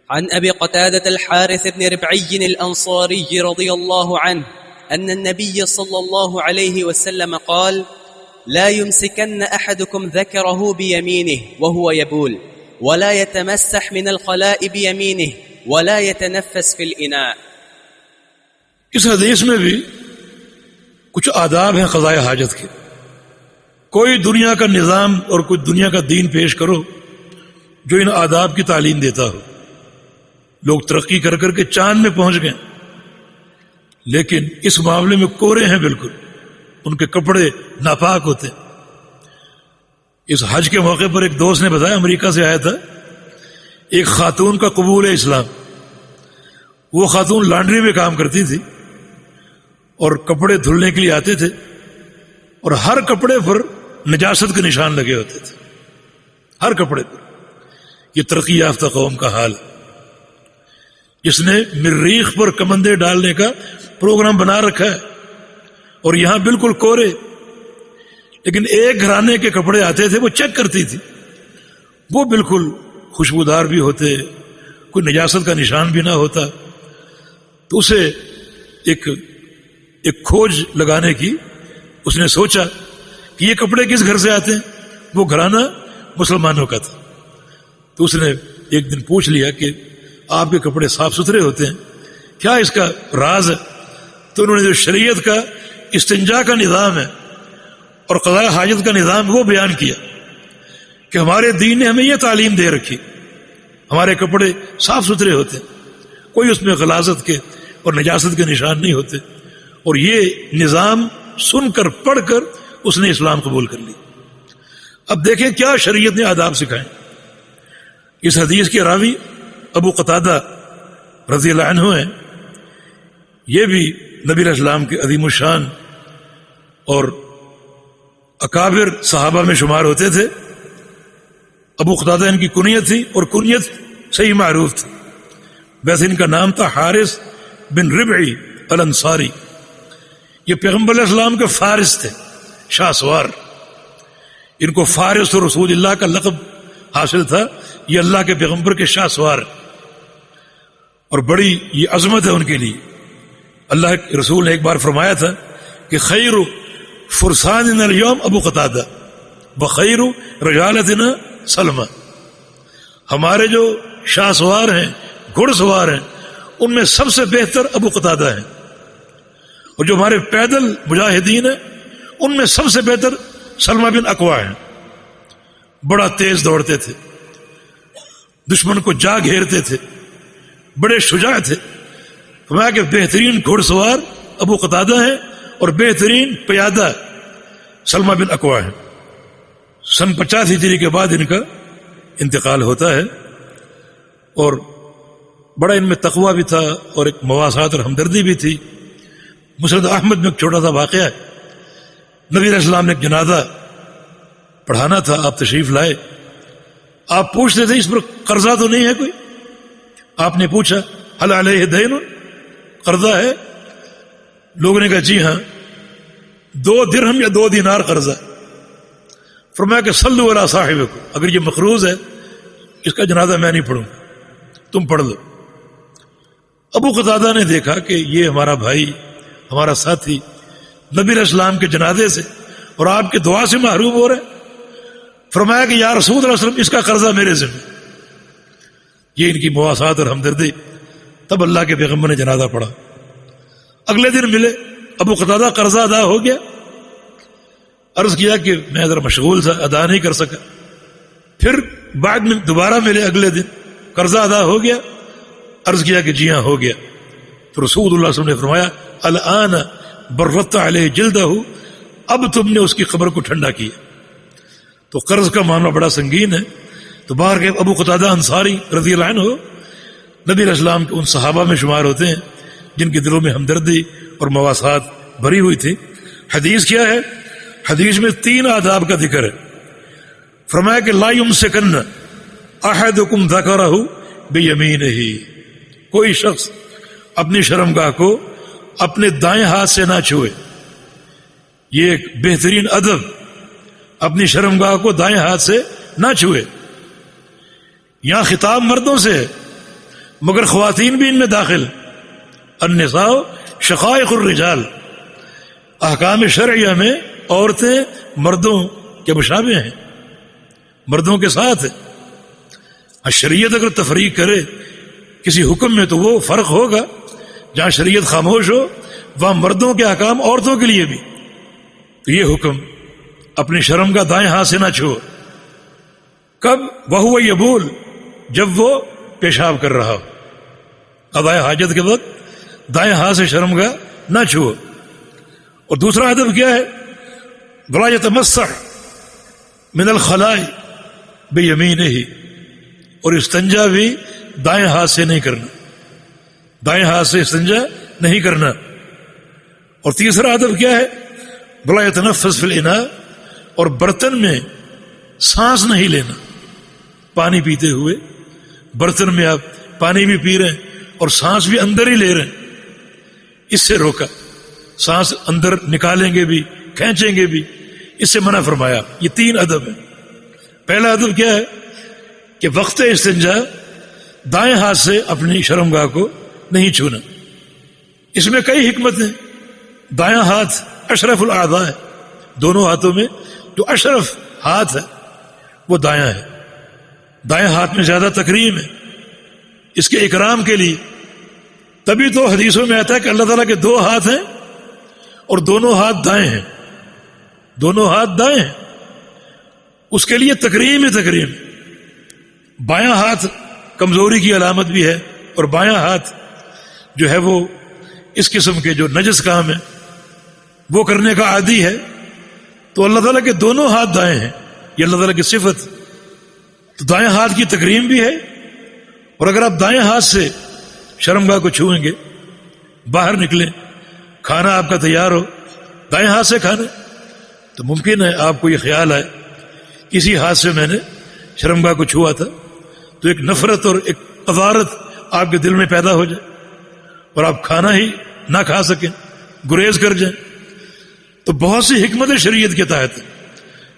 عن أبي قتادة الحارث بن ربعي الأنصاري رضي الله عنه أن النبي صلى الله عليه وسلم قال: لا يمسكن أحدكم ذكره بيمينه وهو يبول، ولا يتمسح من الخلاء بيمينه، ولا يتنفس في الإناء. اس حدیث میں بھی کچھ آداب ہیں قضاء حاجت کے. کوئی دنیا کا نظام اور کوئی دنیا کا دین پیش کرو جو ان آداب کی تعلیم دیتا ہو. لوگ ترقی کر کر کے چاند میں پہنچ گئے، لیکن اس معاملے میں کورے ہیں بالکل. ان کے کپڑے ناپاک ہوتے ہیں. اس حج کے موقع پر ایک دوست نے بتایا، امریکہ سے آیا تھا، ایک خاتون کا قبول اسلام. وہ خاتون لانڈری میں کام کرتی تھی اور کپڑے دھلنے کے لیے آتے تھے، اور ہر کپڑے پر نجاست کے نشان لگے ہوتے تھے، ہر کپڑے پر. یہ ترقی یافتہ قوم کا حال ہے جس نے مریخ پر کمندے ڈالنے کا پروگرام بنا رکھا ہے، اور یہاں بالکل کورے. لیکن ایک گھرانے کے کپڑے آتے تھے، وہ چیک کرتی تھی، وہ بالکل خوشبودار بھی ہوتے، کوئی نجاست کا نشان بھی نہ ہوتا. تو اسے ایک کھوج لگانے کی اس نے سوچا کہ یہ کپڑے کس گھر سے آتے ہیں. وہ گھرانہ مسلمانوں کا تھا. تو اس نے ایک دن پوچھ لیا کہ آپ کے کپڑے صاف ستھرے ہوتے ہیں، کیا اس کا راز ہے؟ تو انہوں نے جو شریعت کا استنجا کا نظام ہے اور قضاء حاجت کا نظام وہ بیان کیا کہ ہمارے دین نے ہمیں یہ تعلیم دے رکھی، ہمارے کپڑے صاف ستھرے ہوتے ہیں، کوئی اس میں غلاظت کے اور نجاست کے نشان نہیں ہوتے. اور یہ نظام سن کر پڑھ کر اس نے اسلام قبول کر لی. اب دیکھیں کیا شریعت نے آداب سکھائے. اس حدیث کے راوی ابو قتادہ رضی اللہ عنہ ہیں. یہ بھی نبی علیہ السلام کے عظیم الشان اور اکابر صحابہ میں شمار ہوتے تھے. ابو قتادہ ان کی کنیت تھی، اور کنیت سے ہی معروف تھی. ویسے ان کا نام تھا حارث بن ربعی الانصاری. یہ پیغمبر علیہ السلام کے فارس تھے، شاہ سوار. ان کو فارس اور رسول اللہ کا لقب حاصل تھا. یہ اللہ کے پیغمبر کے شاہ سوار، اور بڑی یہ عظمت ہے ان کے لیے. اللہ کے رسول نے ایک بار فرمایا تھا کہ خیر فرساننا اليوم ابو قتادہ بخیر رجالتنا سلمہ. ہمارے جو شاہ سوار ہیں، گھڑ سوار ہیں، ان میں سب سے بہتر ابو قتادہ ہیں. اور جو ہمارے پیدل مجاہدین ہیں، ان میں سب سے بہتر سلمہ بن اکوا ہیں. بڑا تیز دوڑتے تھے، دشمن کو جا گھیرتے تھے، بڑے شجاع تھے. فرمایا کہ بہترین گھڑ سوار ابو قتادہ ہیں اور بہترین پیادہ سلمہ بن اکوا ہیں. سن 50 ہجری کے بعد ان کا انتقال ہوتا ہے. اور بڑا ان میں تقویٰ بھی تھا اور ایک مواسات اور ہمدردی بھی تھی. مسند احمد میں ایک چھوٹا سا واقعہ ہے. نبی علیہ السلام نے ایک جنازہ پڑھانا تھا، آپ تشریف لائے. آپ پوچھتے تھے اس پر قرضہ تو نہیں ہے کوئی؟ آپ نے پوچھا هل علیہ دین، قرضہ ہے؟ لوگوں نے کہا جی ہاں، 2 درہم یا 2 دینار قرضہ. فرمایا کہ صلوا علی صاحبکم، اگر یہ مقروض ہے اس کا جنازہ میں نہیں پڑھوں، تم پڑھ لو. ابو قتادہ نے دیکھا کہ یہ ہمارا بھائی، ہمارا ساتھی نبی علیہ السلام کے جنازے سے اور آپ کے دعا سے محروم ہو رہے. فرمایا کہ یا رسول اللہ صلی اللہ علیہ وسلم اس کا قرضہ میرے ذمہ. یہ ان کی مواسات اور ہمدردی. تب اللہ کے پیغمبر نے جنازہ پڑھا. اگلے دن ملے، ابو قتادہ قرضہ ادا ہو گیا. عرض کیا کہ میں ذرا مشغول تھا، ادا نہیں کر سکا. پھر بعد میں دوبارہ ملے اگلے دن، قرضہ ادا ہو گیا. عرض کیا کہ جی ہاں ہو گیا. تو رسول اللہ صلی اللہ علیہ وسلم نے فرمایا الآن برت علیہ جلدہ، اب تم نے اس کی قبر کو ٹھنڈا کیا. تو قرض کا معاملہ بڑا سنگین ہے. تو باہر کے ابو قتادہ انصاری رضی اللہ عنہ نبی علیہ السلام کے ان صحابہ میں شمار ہوتے ہیں جن کے دلوں میں ہمدردی اور مواسات بھری ہوئی تھی. حدیث کیا ہے؟ حدیث میں 3 آداب کا ذکر ہے. فرمایا کہ لا یمسکن احدکم ذکرہ بیمینہ، کوئی شخص اپنی شرمگاہ کو اپنے دائیں ہاتھ سے نہ چھوئے. یہ ایک بہترین ادب، اپنی شرمگاہ کو دائیں ہاتھ سے نہ چھوئے. یہاں خطاب مردوں سے ہے، مگر خواتین بھی ان میں داخل. النساء شقائق الرجال، احکام شرعیہ میں عورتیں مردوں کے مشابہ ہیں، مردوں کے ساتھ ہیں. شریعت اگر تفریق کرے کسی حکم میں تو وہ فرق ہوگا. جہاں شریعت خاموش ہو وہاں مردوں کے احکام عورتوں کے لیے بھی. تو یہ حکم اپنی شرم کا دائیں ہاتھ سے نہ چھو. کب؟ وہو یبول، جب وہ پیشاب کر رہا ہو. قضاء حاجت کے وقت دائیں ہاتھ سے شرم کا نہ چھو. اور دوسرا ادب کیا ہے؟ ولا یتمسح من الخلاء بیمینہ، اور استنجا بھی دائیں ہاتھ سے نہیں کرنا، دائیں ہاتھ سے استنجا نہیں کرنا. اور تیسرا ادب کیا ہے؟ ولا یتنفس فی الاناء، اور برتن میں سانس نہیں لینا. پانی پیتے ہوئے برتن میں آپ پانی بھی پی رہے ہیں اور سانس بھی اندر ہی لے رہے ہیں، اس سے روکا. سانس اندر نکالیں گے بھی کھینچیں گے بھی، اس سے منع فرمایا. یہ 3 ادب ہیں. پہلا ادب کیا ہے کہ وقت استنجا دائیں ہاتھ سے اپنی شرمگاہ کو نہیں چھونا. اس میں کئی حکمتیں. دایاں ہاتھ اشرف الاعضاء ہے، دونوں ہاتھوں میں جو اشرف ہاتھ ہے وہ دایاں ہے. دائیں ہاتھ میں زیادہ تکریم ہے اس کے اکرام کے لیے. تبھی تو حدیثوں میں آتا ہے کہ اللہ تعالیٰ کے 2 ہاتھ ہیں اور دونوں ہاتھ دائیں ہیں، دونوں ہاتھ دائیں ہیں. اس کے لیے تکریم ہی تکریم. بایاں ہاتھ کمزوری کی علامت بھی ہے، اور بایاں ہاتھ جو ہے وہ اس قسم کے جو نجس کام ہے وہ کرنے کا عادی ہے. تو اللہ تعالیٰ کے دونوں ہاتھ دائیں ہیں، یہ اللہ تعالیٰ کی صفت. تو دائیں ہاتھ کی تکریم بھی ہے. اور اگر آپ دائیں ہاتھ سے شرمگاہ کو چھوئیں گے، باہر نکلیں، کھانا آپ کا تیار ہو، دائیں ہاتھ سے کھانا، تو ممکن ہے آپ کو یہ خیال آئے کسی ہاتھ سے میں نے شرمگاہ کو چھوا تھا، تو ایک نفرت اور ایک قذارت آپ کے دل میں پیدا ہو جائے اور آپ کھانا ہی نہ کھا سکیں، گریز کر جائیں. تو بہت سی حکمت شریعت کے تحت ہے،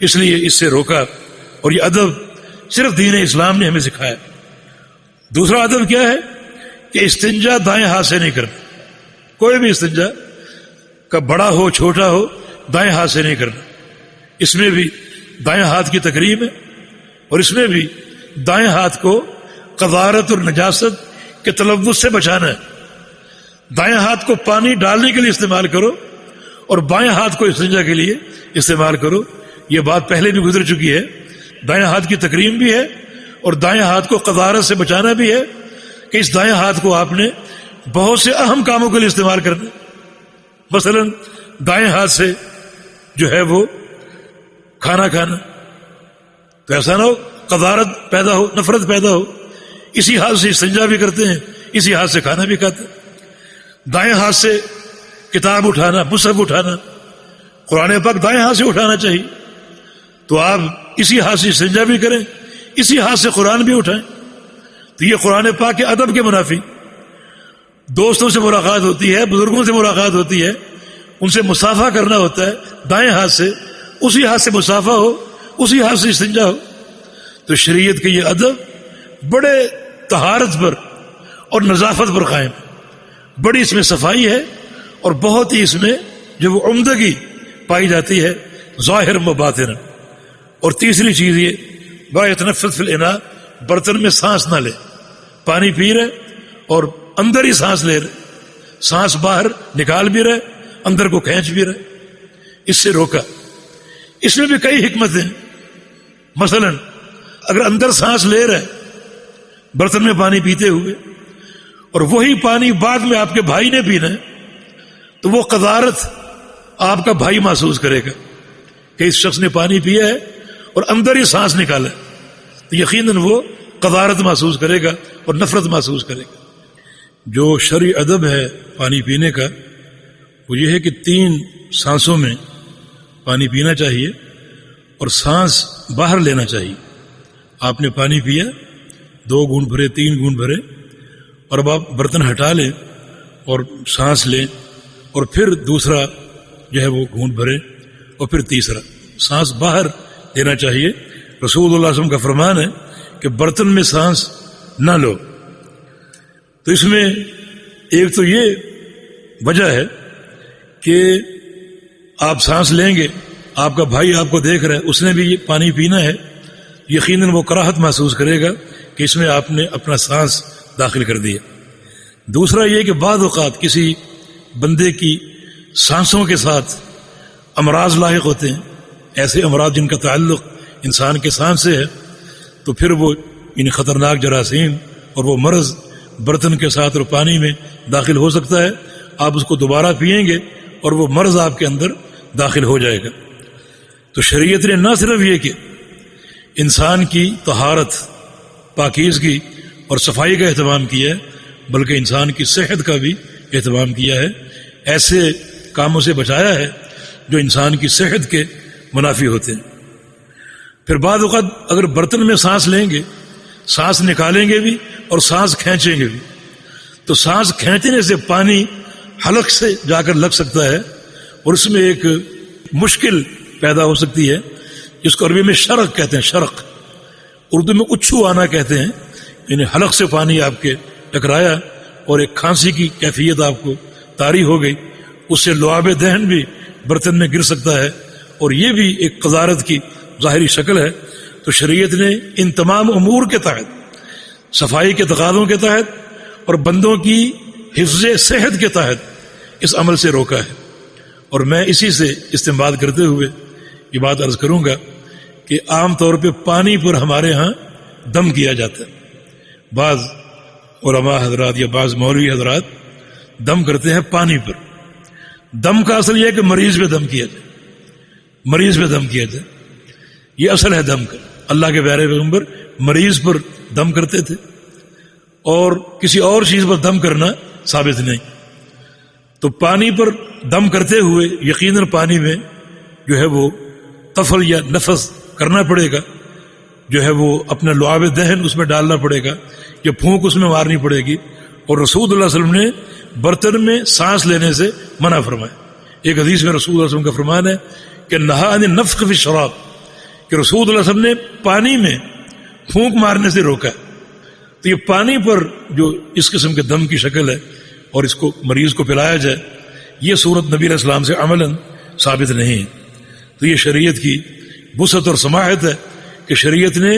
اس لیے اس سے روکا. اور یہ ادب صرف دین اسلام نے ہمیں سکھایا. دوسرا ادب کیا ہے کہ استنجا دائیں ہاتھ سے نہیں کرنا. کوئی بھی استنجا کا بڑا ہو چھوٹا ہو دائیں ہاتھ سے نہیں کرنا. اس میں بھی دائیں ہاتھ کی تکریم ہے، اور اس میں بھی دائیں ہاتھ کو قذارت اور نجاست کے تلوث سے بچانا ہے. دائیں ہاتھ کو پانی ڈالنے کے لیے استعمال کرو اور بائیں ہاتھ کو استنجا کے لیے استعمال کرو. یہ بات پہلے بھی گزر چکی ہے. دائیں ہاتھ کی تکریم بھی ہے اور دائیں ہاتھ کو قذارت سے بچانا بھی ہے کہ اس دائیں ہاتھ کو آپ نے بہت سے اہم کاموں کے لیے استعمال کرنا. مثلا دائیں ہاتھ سے جو ہے وہ کھانا کھانا، تو ایسا نہ ہو قذارت پیدا ہو، نفرت پیدا ہو. اسی ہاتھ سے استنجا بھی کرتے ہیں، اسی ہاتھ سے کھانا بھی کھاتے ہیں. دائیں ہاتھ سے کتاب اٹھانا، مصحف اٹھانا، قرآن پاک دائیں ہاتھ سے اٹھانا چاہیے. تو آپ اسی ہاتھ سے استنجا بھی کریں، اسی ہاتھ سے قرآن بھی اٹھائیں. تو یہ قرآن پاک کے ادب کے منافی. دوستوں سے ملاقات ہوتی ہے، بزرگوں سے ملاقات ہوتی ہے، ان سے مصافحہ کرنا ہوتا ہے دائیں ہاتھ سے، اسی ہاتھ سے مصافحہ ہو، اسی ہاتھ سے استنجا ہو. تو شریعت کے یہ ادب بڑے طہارت پر اور نظافت پر قائم ہے. بڑی اس میں صفائی ہے اور بہت ہی اس میں جو وہ عمدگی پائی جاتی ہے ظاہر و باطن. اور تیسری چیز یہ با یتنفس فی الاناء، برتن میں سانس نہ لے. پانی پی رہے اور اندر ہی سانس لے رہے، سانس باہر نکال بھی رہے، اندر کو کھینچ بھی رہے. اس سے روکا. اس میں بھی کئی حکمتیں. مثلا اگر اندر سانس لے رہے برتن میں پانی پیتے ہوئے اور وہی پانی بعد میں آپ کے بھائی نے پینا ہے، تو وہ قذارت آپ کا بھائی محسوس کرے گا کہ اس شخص نے پانی پیا ہے اور اندر ہی سانس نکالا، تو یقیناً وہ قذارت محسوس کرے گا اور نفرت محسوس کرے گا. جو شرعی ادب ہے پانی پینے کا وہ یہ ہے کہ 3 سانسوں میں پانی پینا چاہیے اور سانس باہر لینا چاہیے. آپ نے پانی پیا، 2 گھونٹ بھرے، 3 گھونٹ بھرے، اور اب آپ برتن ہٹا لیں اور سانس لیں، اور پھر دوسرا جو ہے وہ گھونٹ بھرے، اور پھر تیسرا. سانس باہر لینا چاہیے. رسول اللہ صلی اللہ علیہ وسلم کا فرمان ہے کہ برتن میں سانس نہ لو. تو اس میں ایک تو یہ وجہ ہے کہ آپ سانس لیں گے، آپ کا بھائی آپ کو دیکھ رہا ہے، اس نے بھی یہ پانی پینا ہے، یقیناً وہ کراہت محسوس کرے گا کہ اس میں آپ نے اپنا سانس داخل کر دیا۔ دوسرا یہ کہ بعض اوقات کسی بندے کی سانسوں کے ساتھ امراض لاحق ہوتے ہیں، ایسے امراض جن کا تعلق انسان کے سانس سے ہے، تو پھر وہ ان خطرناک جراثیم اور وہ مرض برتن کے ساتھ اور پانی میں داخل ہو سکتا ہے، آپ اس کو دوبارہ پئیں گے اور وہ مرض آپ کے اندر داخل ہو جائے گا۔ تو شریعت نے نہ صرف یہ کہ انسان کی طہارت، پاکیزگی اور صفائی کا اہتمام کیا ہے، بلکہ انسان کی صحت کا بھی اہتمام کیا ہے، ایسے کاموں سے بچایا ہے جو انسان کی صحت کے منافی ہوتے ہیں۔ پھر بعض اوقات اگر برتن میں سانس لیں گے، سانس نکالیں گے بھی اور سانس کھینچیں گے بھی، تو سانس کھینچنے سے پانی حلق سے جا کر لگ سکتا ہے اور اس میں ایک مشکل پیدا ہو سکتی ہے جس کو عربی میں شرق کہتے ہیں، شرق، اردو میں اچھو آنا کہتے ہیں، یعنی حلق سے پانی آپ کے ٹکرایا اور ایک کھانسی کی کیفیت آپ کو طاری ہو گئی، اس سے لعاب دہن بھی برتن میں گر سکتا ہے اور یہ بھی ایک قذارت کی ظاہری شکل ہے۔ تو شریعت نے ان تمام امور کے تحت، صفائی کے تقاضوں کے تحت اور بندوں کی حفظ صحت کے تحت اس عمل سے روکا ہے۔ اور میں اسی سے استنباط کرتے ہوئے یہ بات عرض کروں گا کہ عام طور پہ پانی پر ہمارے ہاں دم کیا جاتا ہے، بعض علماء حضرات یا بعض مولوی حضرات دم کرتے ہیں پانی پر۔ دم کا اصل یہ ہے کہ مریض پہ دم کیا جائے، مریض پہ دم کیا جائے، یہ اصل ہے دم کا۔ اللہ کے پیارے پیغمبر مریض پر دم کرتے تھے اور کسی اور چیز پر دم کرنا ثابت نہیں۔ تو پانی پر دم کرتے ہوئے یقیناً پانی میں جو ہے وہ طفل یا نفس کرنا پڑے گا، جو ہے وہ اپنا لعاب دہن اس میں ڈالنا پڑے گا، یا پھونک اس میں مارنی پڑے گی۔ اور رسول اللہ علیہ وسلم نے برتن میں سانس لینے سے منع فرمایا۔ ایک حدیث میں رسول اللہ علیہ وسلم کا فرمان ہے کہ نہا عن النفخ فی الشراب، کہ رسول اللہ علیہ وسلم نے پانی میں پھونک مارنے سے روکا ہے۔ تو یہ پانی پر جو اس قسم کے دم کی شکل ہے اور اس کو مریض کو پلایا جائے، یہ صورت نبی علیہ السلام سے عملاً ثابت نہیں ہے۔ تو یہ شریعت کی وسعت اور سماحت ہے کہ شریعت نے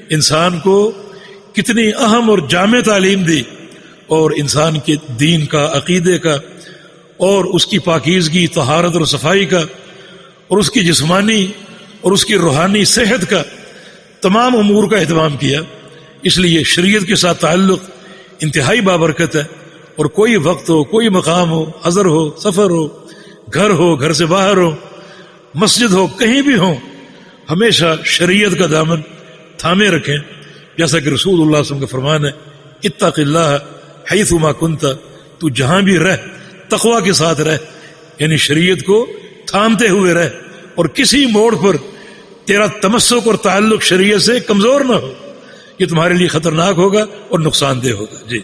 انسان کو کتنی اہم اور جامع تعلیم دی، اور انسان کے دین کا، عقیدے کا اور اس کی پاکیزگی، طہارت اور صفائی کا اور اس کی جسمانی اور اس کی روحانی صحت کا تمام امور کا اہتمام کیا۔ اس لیے شریعت کے ساتھ تعلق انتہائی بابرکت ہے، اور کوئی وقت ہو، کوئی مقام ہو، حضر ہو، سفر ہو، گھر سے باہر ہو، مسجد ہو، کہیں بھی ہو، ہمیشہ شریعت کا دامن تھامے رکھیں، جیسا کہ رسول اللہ صلی اللہ علیہ وسلم کا فرمان ہے، اتق اللہ حیثما کنت، تو جہاں بھی رہ تقوی کے ساتھ رہ، یعنی شریعت کو تھامتے ہوئے رہ، اور کسی موڑ پر تیرا تمسک اور تعلق شریعت سے کمزور نہ ہو، یہ تمہارے لیے خطرناک ہوگا اور نقصان دہ ہوگا۔ جی